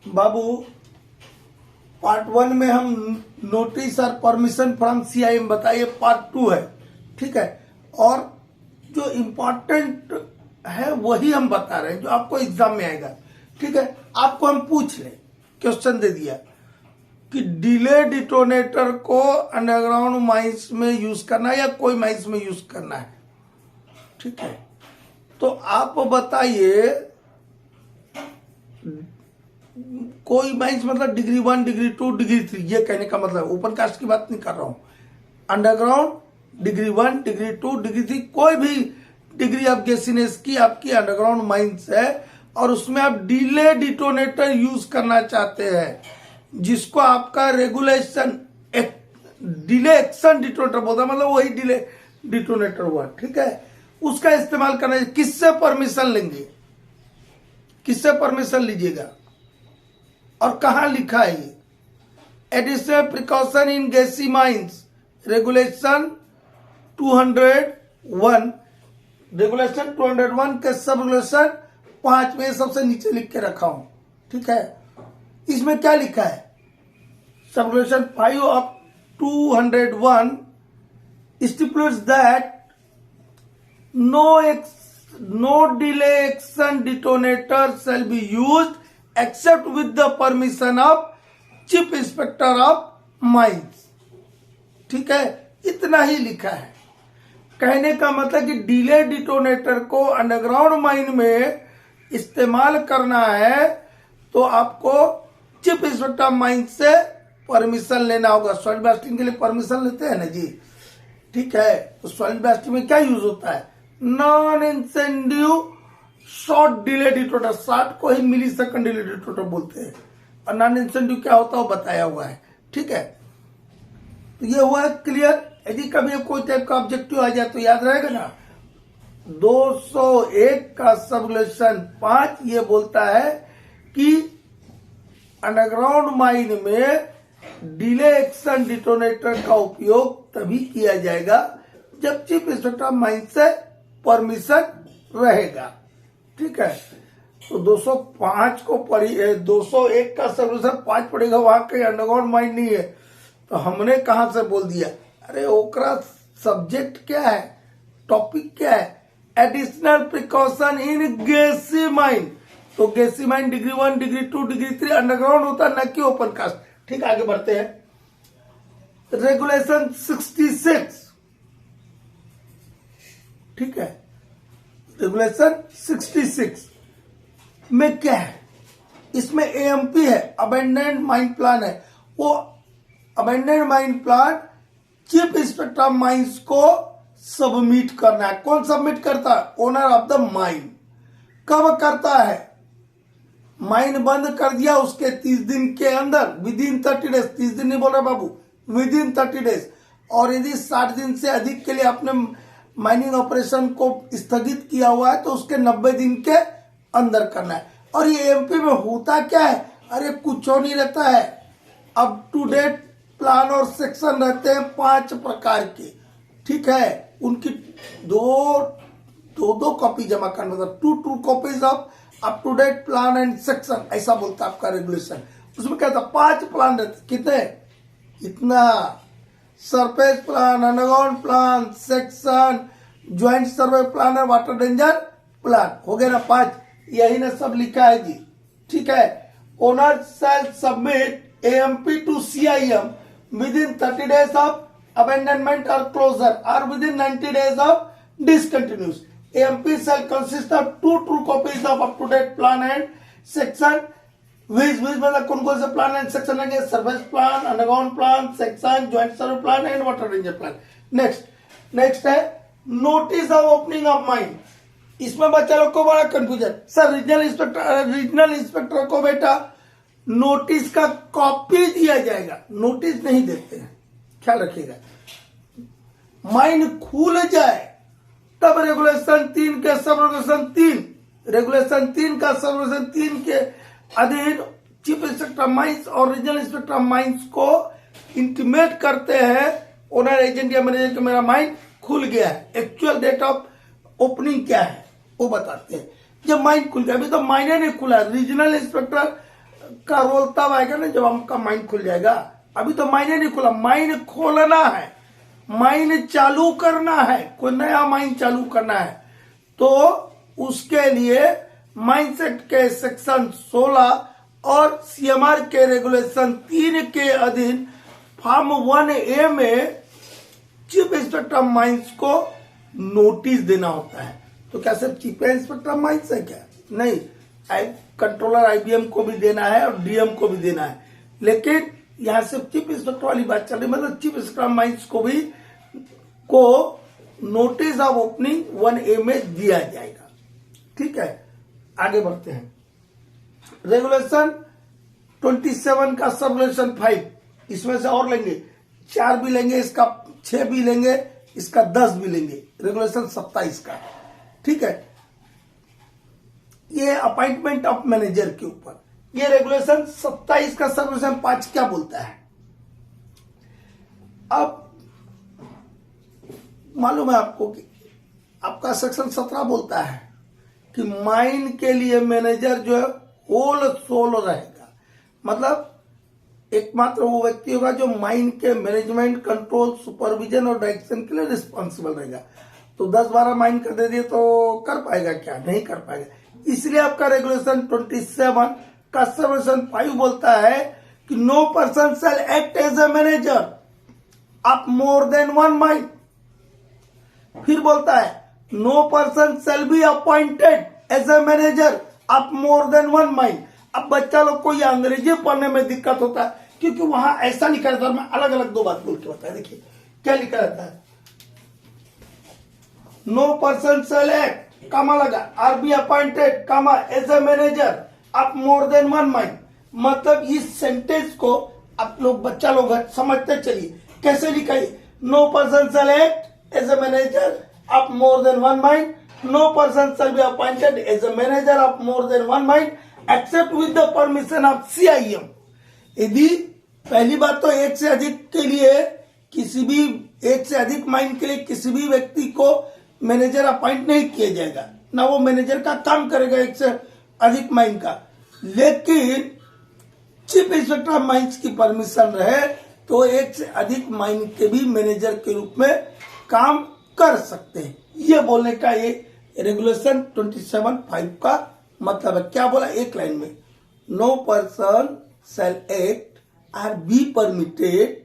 बाबू, part 1 में हम notice और परमिशन फ्रॉम सीआईएम बताइए, पार्ट 2 है, ठीक है। और जो इम्पोर्टेंट है वही हम बता रहे हैं जो आपको एग्जाम में आएगा, ठीक है। आपको हम पूछ लें, क्वेश्चन दे दिया कि डिले डिटोनेटर को अंडरग्राउंड माइंस में यूज करना है या कोई माइंस में यूज करना है, ठीक है। तो आप बताइए, कोई माइंस मतलब डिग्री 1, डिग्री 2, डिग्री 3, ये कहने का मतलब ओपन कास्ट की बात नहीं कर रहा हूं। अंडरग्राउंड डिग्री 1, डिग्री 2, डिग्री 3, कोई भी डिग्री ऑफ गैसीनेस की आपकी अंडरग्राउंड माइंस है और उसमें आप डिले डिटोनेटर यूज करना चाहते हैं, जिसको आपका रेगुलेशन डिले एक्शन डिटोनेटर बोलता है, मतलब वही डिले डिटोनेटर हुआ, ठीक है। उसका इस्तेमाल करना है। किससे परमिशन लेंगे, किससे परमिशन लीजिएगा और कहां लिखा है ये? Additional precaution in gassy mines regulation 201, regulation 201 के सब रेगुलेशन 5 में सबसे नीचे लिख के रखा हूं, ठीक है। इसमें क्या लिखा है? Sub regulation 5 of 201 stipulates that no delay action detonator shall be used except with the permission of chief inspector of mines, ठीक है। इतना ही लिखा है। कहने का मतलब कि डिले डिटोनेटर को अंडरग्राउंड माइन में इस्तेमाल करना है तो आपको चीफ इंस्पेक्टर ऑफ माइन से परमिशन लेना होगा। सॉइल ब्लास्टिंग के लिए परमिशन लेते हैं ना जी, ठीक है। तो सॉइल ब्लास्टिंग में क्या यूज होता है? Non incendive short delay detonator, short को ही मिली सेकंड डिले डिटोनेटर बोलते हैं, और नॉन इंसेंडिव क्या होता है वो बताया हुआ है, ठीक है। तो ये हुआ क्लियर। यदि कभी कोई टाइप का ऑब्जेक्टिव आ जाए तो याद रहेगा ना, 201 का सब रेगुलेशन 5 ये बोलता है कि अंडरग्राउंड माइन में डिले एक्शन डिटोनेटर का उपयोग तभी किया जाएगा जब चीफ इंस्पेक्टर ऑफ माइन से परमिशन रहेगा, ठीक है। तो 205 को पढ़ी, 201 का सब रेगुलेशन 5 पड़ेगा, वहां कहीं अंडरग्राउंड माइन नहीं है। तो हमने कहां से बोल दिया? अरे ओकरा सब्जेक्ट क्या है, टॉपिक क्या है? Additional precaution in gassy mine. तो gassy mine degree 1, degree 2, degree 3 underground होता है, न कि ओपन कास्ट, ठीक। आगे बढ़ते हैं। रेगुलेशन 66, ठीक है। रेगुलेशन 66 में क्या है? इसमें एएमपी है, अबेंडेंट माइन प्लान है। वो abandoned mine plan chief inspector of mines को सबमिट करना है। कौन सबमिट करता है? Owner of the mine. कब करता है? माइन बंद कर दिया उसके 30 दिन के अंदर, विद इन 30 डेज। 30 दिन नहीं बोल रहा बाबू, विद इन 30 डेज। और यदि 60 दिन से अधिक के लिए आपने माइनिंग ऑपरेशन को स्थगित किया हुआ है तो उसके 90 दिन के अंदर करना है। और ये एमपी में होता क्या है? अरे कुछ नहीं रहता है, अप टू डेट प्लान और सेक्शन रहते हैं 5 प्रकार के, ठीक है। उनकी दो कॉपी जमा करना था, 2 copies of up to date plan and section, ऐसा बोलता है आपका रेगुलेशन। उसमें क्या था? 5 प्लान रहते। कितने? इतना। Surface plan, underground plan, section, joint survey plan और वाटर डेंजर प्लान, हो गया ना 5। यही ना सब लिखा है जी, ठीक है। Owner shall submit AMP to CIM within 30 days of abandonment or closure or within 90 days of discontinuous. AMP shall consist of 2 true copies of up-to-date plan and section. which मतलब कौन से प्लान एंड सेक्शन लगे? Service plan, underground plan, section, joint survey plan and water ranger plan. Next है notice of opening of mine. इसमें बच्चा लोग को बड़ा कंफ्यूजन। सर रीजनल इंस्पेक्टर को बेटा नोटिस का कॉपी दिया जाएगा, नोटिस नहीं देते हैं, ख्याल रखिएगा। माइन खुल जाए तब रेगुलेशन 3 के सब रेगुलेशन 3, रेगुलेशन 3 का सब रेगुलेशन 3 के अधीन चीफ इंस्पेक्टर ऑफ माइंस और रीजनल इंस्पेक्टर ऑफ माइंस को इंटीमेट करते हैं ओनर एजेंट या मैनेजर को मेरा माइन खुल गया है। एक्चुअल डेट ऑफ ओपनिंग क्या है वो बताते हैं। जब माइन खुल गया, अभी तो माइन नहीं खुला, रीजनल इंस्पेक्टर का रोल तब आएगा ना जब आपका माइंड खुल जाएगा। अभी तो माइंड नहीं खुला, माइंड खोलना है, माइंड चालू करना है, कोई नया माइंड चालू करना है। तो उसके लिए माइंडसेट के सेक्शन 16 और सीएमआर के रेगुलेशन 3 के अधीन फॉर्म 1A में चीफ इंस्पेक्टर ऑफ माइंस को नोटिस देना होता है। तो क्या सिर्फ चीफ इंस्पेक्टर ऑफ माइंस है क्या? नहीं, कंट्रोलर आईबीएम को भी देना है और डीएम को भी देना है, लेकिन यहां सिर्फ चीफ इंस्पेक्टर वाली बात चल रही, मतलब चीफ इंस्पेक्टर ऑफ माइंस को नोटिस ऑफ ओपनिंग 1A में दिया जाएगा। ठीक है, आगे बढ़ते हैं। रेगुलेशन 27 का सब रेगुलेशन 5, इसमें से और लेंगे 4 भी लेंगे, इसका 6 भी लेंगे, इसका 10 भी लेंगे। रेगुलेशन 27 का, ठीक है, ये अपॉइंटमेंट ऑफ मैनेजर के ऊपर। ये रेगुलेशन 27 का सब रेगुलेशन 5 क्या बोलता है? अब मालूम है आपको कि आपका सेक्शन 17 बोलता है कि माइन के लिए मैनेजर जो है होल सोल रहेगा, मतलब एकमात्र वो व्यक्ति होगा जो माइन के मैनेजमेंट, कंट्रोल, सुपरविजन और डायरेक्शन के लिए रिस्पॉन्सिबल रहेगा। तो 10-12 माइन कर दे दिए तो कर पाएगा क्या? नहीं कर पाएगा। इसलिए आपका रेगुलेशन 27 का सब रेगुलेशन 5 बोलता है कि no person shall act as a manager of more than 1 mine. फिर बोलता है no person shall be appointed as a manager of more than 1 mine. अब बच्चा लोग को ये अंग्रेजी पढ़ने में दिक्कत होता है क्योंकि वहां ऐसा लिखा रहता है, मैं अलग अलग 2 बात बोल के बताया। देखिए क्या लिखा रहता है, no person shall act comma लगा or be appointed comma as a manager of more than 1 mine. मतलब इस सेंटेंस को आप लोग बच्चा लोग समझते चलिए कैसे लिखा है। No person shall act as a manager of more than 1 mine, no person shall be appointed as a manager of more than 1 mine except with the permission of CIM. यदि पहली बात तो एक से अधिक के लिए किसी भी एक से अधिक माइन के लिए किसी भी व्यक्ति को मैनेजर अपॉइंट नहीं किया जाएगा, ना वो मैनेजर का काम करेगा एक से अधिक माइन का। लेकिन चीफ इंस्पेक्टर ऑफ माइंस की परमिशन रहे तो एक से अधिक माइन के भी मैनेजर के रूप में काम कर सकते हैं। ये बोलने का ये रेगुलेशन 27(5) का मतलब है। क्या बोला एक लाइन में, no person shall act or be permitted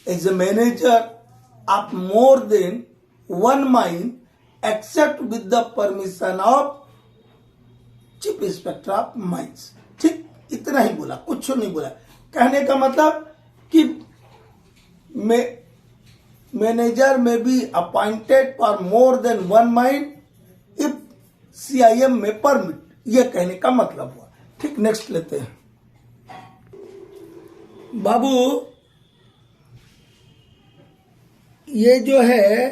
as a manager of more than 1 mine except with the permission of chief inspector of mines. ठीक, इतना ही बोला, कुछ नहीं बोला। कहने का मतलब कि मैनेजर में be appointed for more than 1 mine if CIM में परमिट, ये कहने का मतलब हुआ। ठीक, नेक्स्ट लेते हैं। बाबू ये जो है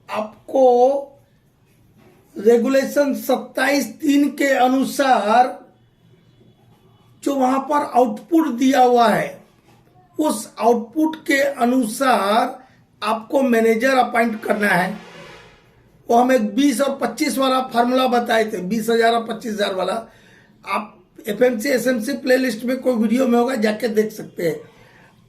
आपको रेगुलेशन 27(3) के अनुसार जो वहां पर आउटपुट दिया हुआ है उस आउटपुट के अनुसार आपको मैनेजर अपॉइंट करना है। वो हम एक 20 और 25 वाला फार्मूला बताए थे, 20,000 और 25,000 वाला। आप एफएमसी एसएमसी प्लेलिस्ट में कोई वीडियो में होगा, जाके देख सकते हैं।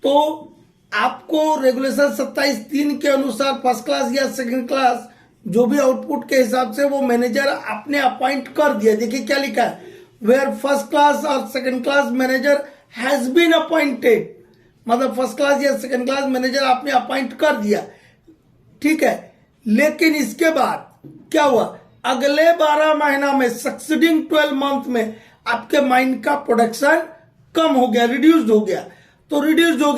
तो आपको रेगुलेशन 27(3) के अनुसार फर्स्ट क्लास या सेकंड क्लास जो भी आउटपुट के हिसाब से वो मैनेजर आपने अपॉइंट कर दिया। देखिए क्या लिखा है, वेयर फर्स्ट क्लास और second class manager has been appointed, मतलब फर्स्ट क्लास या सेकंड क्लास मैनेजर आपने अपॉइंट कर दिया। ठीक है, लेकिन इसके बाद क्या हुआ, अगले 12 महीना में सक्सीडिंग 12 मंथ में आपके माइंड का प्रोडक्शन कम हो गया, रिड्यूस हो गया। तो रिड्यूस हो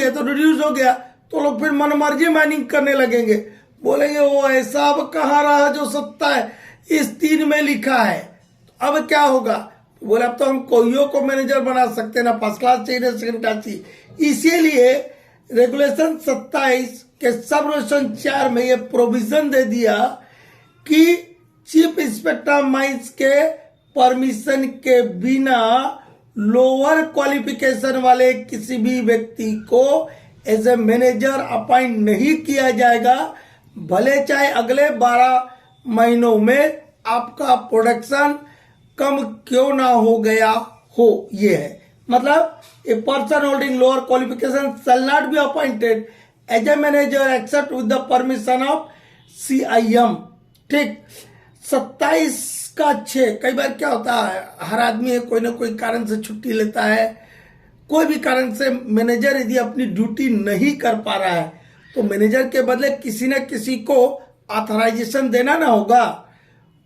गया तो लोग फिर मनमर्जी माइनिंग करने लगेंगे, बोलेंगे वो ऐसा अब कहाँ रहा जो सत्ता है इस 3 में लिखा है। अब क्या होगा, बोले अब तो हम कोईयों को मैनेजर बना सकते हैं, ना फर्स्ट क्लास चाहिए ना सेकंड क्लास चाहिए। इसीलिए रेगुलेशन 27 के सब रेगुलेशन 4 में ये प्रोविजन दे दिया कि चीफ इंस्पेक्टर ऑफ माइंस के परमिशन के बिना लोअर क्वालिफिकेशन वाले किसी भी व्यक्ति को एज ए मैनेजर अपॉइंट नहीं किया जाएगा, भले चाहे अगले 12 महीनों में आपका प्रोडक्शन कम क्यों ना हो गया हो, ये है। मतलब a person holding lower qualification shall not be appointed as a manager except with the permission of CIM। ठीक, 27/6। कई बार क्या होता है, हर आदमी कोई ना कोई कारण से छुट्टी लेता है, कोई भी कारण से मैनेजर यदि अपनी ड्यूटी नहीं कर पा रहा है तो मैनेजर के बदले किसी न किसी को ऑथराइजेशन देना ना होगा।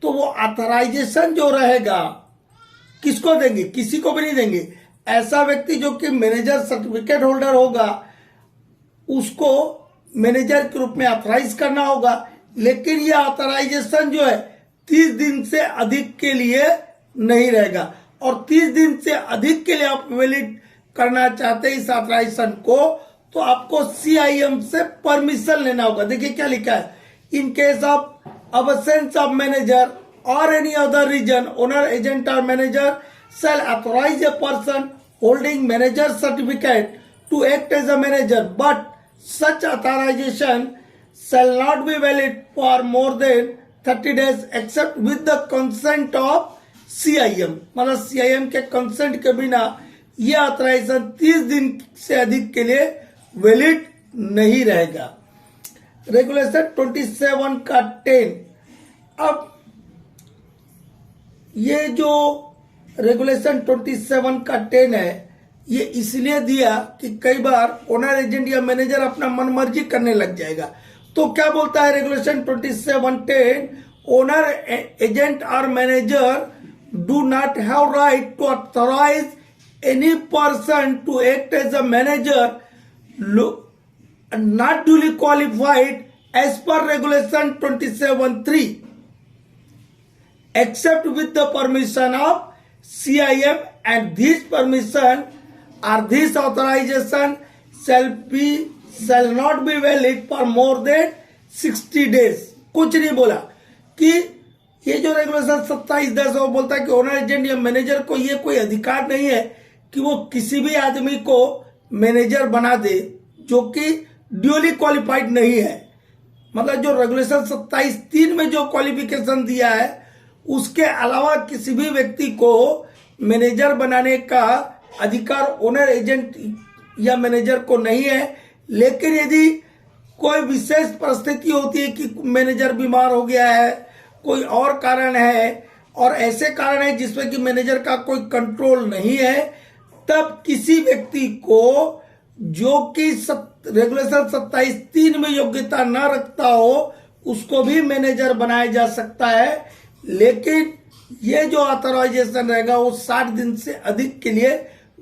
तो वो ऑथराइजेशन जो रहेगा किसको देंगे? किसी को भी नहीं देंगे। ऐसा व्यक्ति जो कि मैनेजर सर्टिफिकेट होल्डर होगा उसको मैनेजर के रूप में ऑथराइज करना होगा। लेकिन ये ऑथराइजेशन जो है 30 दिन से अधिक के लिए नहीं रहेगा, और 30 दिन से अधिक के लिए आप वैलिड करना चाहते हैं इस ऑथराइजेशन को, तो आपको CIM से परमिशन लेना होगा। देखिए क्या लिखा है, in case of absence of manager or any other reason, owner, agent or manager shall authorize a person holding manager certificate to act as a manager, but such authorization shall not be valid for more than 30 days except with the consent of CIM। मतलब CIM के consent के बिना यह authorisation 30 दिन से अधिक के लिए वैलिड नहीं रहेगा। रेगुलेशन 27/10। अब ये जो रेगुलेशन 27/10 है ये इसलिए दिया कि कई बार ओनर, एजेंट या मैनेजर अपना मनमर्जी करने लग जाएगा। तो क्या बोलता है रेगुलेशन 27/10? ओनर, एजेंट और manager do not have right to authorise any person to act as a manager not duly qualified as per regulation 27(3) except with the permission of CIM, and this permission or this authorization shall not be valid for more than 60 days। कुछ नहीं बोला कि ये जो regulation 27(10) वो बोलता है कि ओनर, एजेंट या मैनेजर को ये कोई अधिकार नहीं है कि वो किसी भी आदमी को मैनेजर बना दे जो कि ड्यूली क्वालिफाइड नहीं है। मतलब जो रेगुलेशन 27(3) में जो क्वालिफिकेशन दिया है उसके अलावा किसी भी व्यक्ति को मैनेजर बनाने का अधिकार ओनर, एजेंट या मैनेजर को नहीं है। लेकिन यदि कोई विशेष परिस्थिति होती है कि मैनेजर बीमार हो गया है, कोई और कारण है, और ऐसे कारण है जिसमें कि मैनेजर का कोई कंट्रोल नहीं है, तब किसी व्यक्ति को जो कि रेगुलेशन 27(3) में योग्यता न रखता हो उसको भी मैनेजर बनाया जा सकता है। लेकिन ये जो ऑथराइजेशन रहेगा वो 60 दिन से अधिक के लिए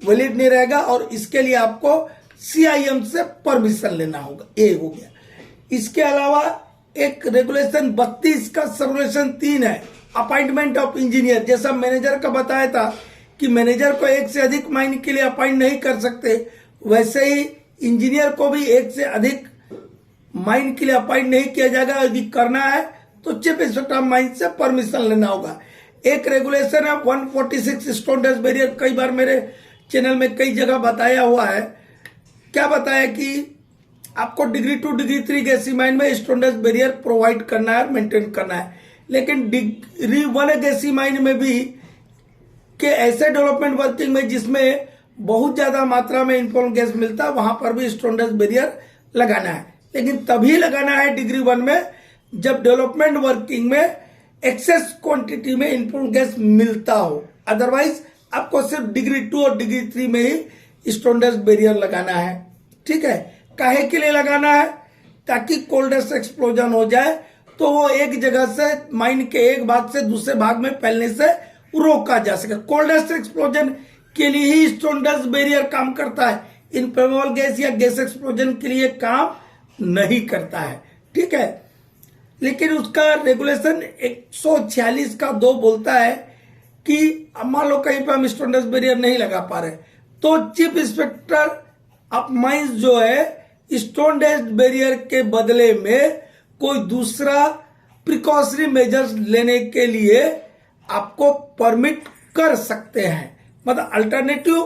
वैलिड नहीं रहेगा, और इसके लिए आपको CIM से परमिशन लेना होगा। ये हो गया। इसके अलावा एक रेगुलेशन 32 का रेगुलेशन 3 है, अपॉइंटमेंट ऑफ इंजीनियर। जैसा मैनेजर का बताया था कि मैनेजर को एक से अधिक महीने के लिए अपॉइंट नहीं कर सकते, वैसे ही इंजीनियर को भी एक से अधिक माइन के लिए अपॉइंट नहीं किया जाएगा। यदि करना है तो चीफ इंस्पेक्टर ऑफ माइंस से परमिशन लेना होगा। एक रेगुलेशन है 146 स्टोन डेस्क बैरियर। कई बार मेरे चैनल में कई जगह बताया हुआ है। क्या बताया कि आपको डिग्री 2, डिग्री 3 गैसी माइन में स्टोन डेस्क बैरियर प्रोवाइड करना है, मेंटेन करना है। लेकिन डिग्री 1 गैसी माइन में भी के ऐसे डेवलपमेंट वर्किंग में जिसमें बहुत ज्यादा मात्रा में इनफॉर्म गैस मिलता है वहां पर भी स्टोन डेस्क बैरियर लगाना है। लेकिन तभी लगाना है डिग्री 1 में जब डेवलपमेंट वर्किंग में एक्सेस क्वांटिटी में इनफॉर्म गैस मिलता हो। अदरवाइज आपको सिर्फ डिग्री 2 और डिग्री 3 में ही स्टोन डेस्क बैरियर लगाना है। ठीक है, काहे के लिए लगाना है? ताकि कोल्डेस्ट एक्सप्लोजन हो जाए तो वो एक जगह से माइन के एक भाग से दूसरे भाग में फैलने से रोका जा सके। कोल्डेस्ट एक्सप्लोजन के लिए ही स्टोन डेस्क बैरियर काम करता है, इनफ्लेमेबल गैस या गैस एक्सप्लोजन के लिए काम नहीं करता है। ठीक है, लेकिन उसका रेगुलेशन 146(2) बोलता है कि मान लो कहीं पर हम स्टोन डेस्क बैरियर नहीं लगा पा रहे तो चीफ इंस्पेक्टर ऑफ माइंस जो है स्टोन डेस्क बैरियर के बदले में कोई दूसरा प्रिकॉशनरी मेजर्स लेने के लिए आपको परमिट कर सकते हैं। मतलब alternative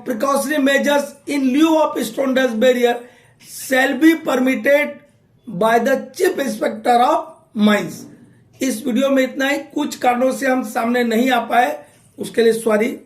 precautionary measures in lieu of stone desk barrier shall be permitted by the chief inspector of mines. इस वीडियो में इतना ही। कुछ कारणों से हम सामने नहीं आ पाए, उसके लिए सॉरी।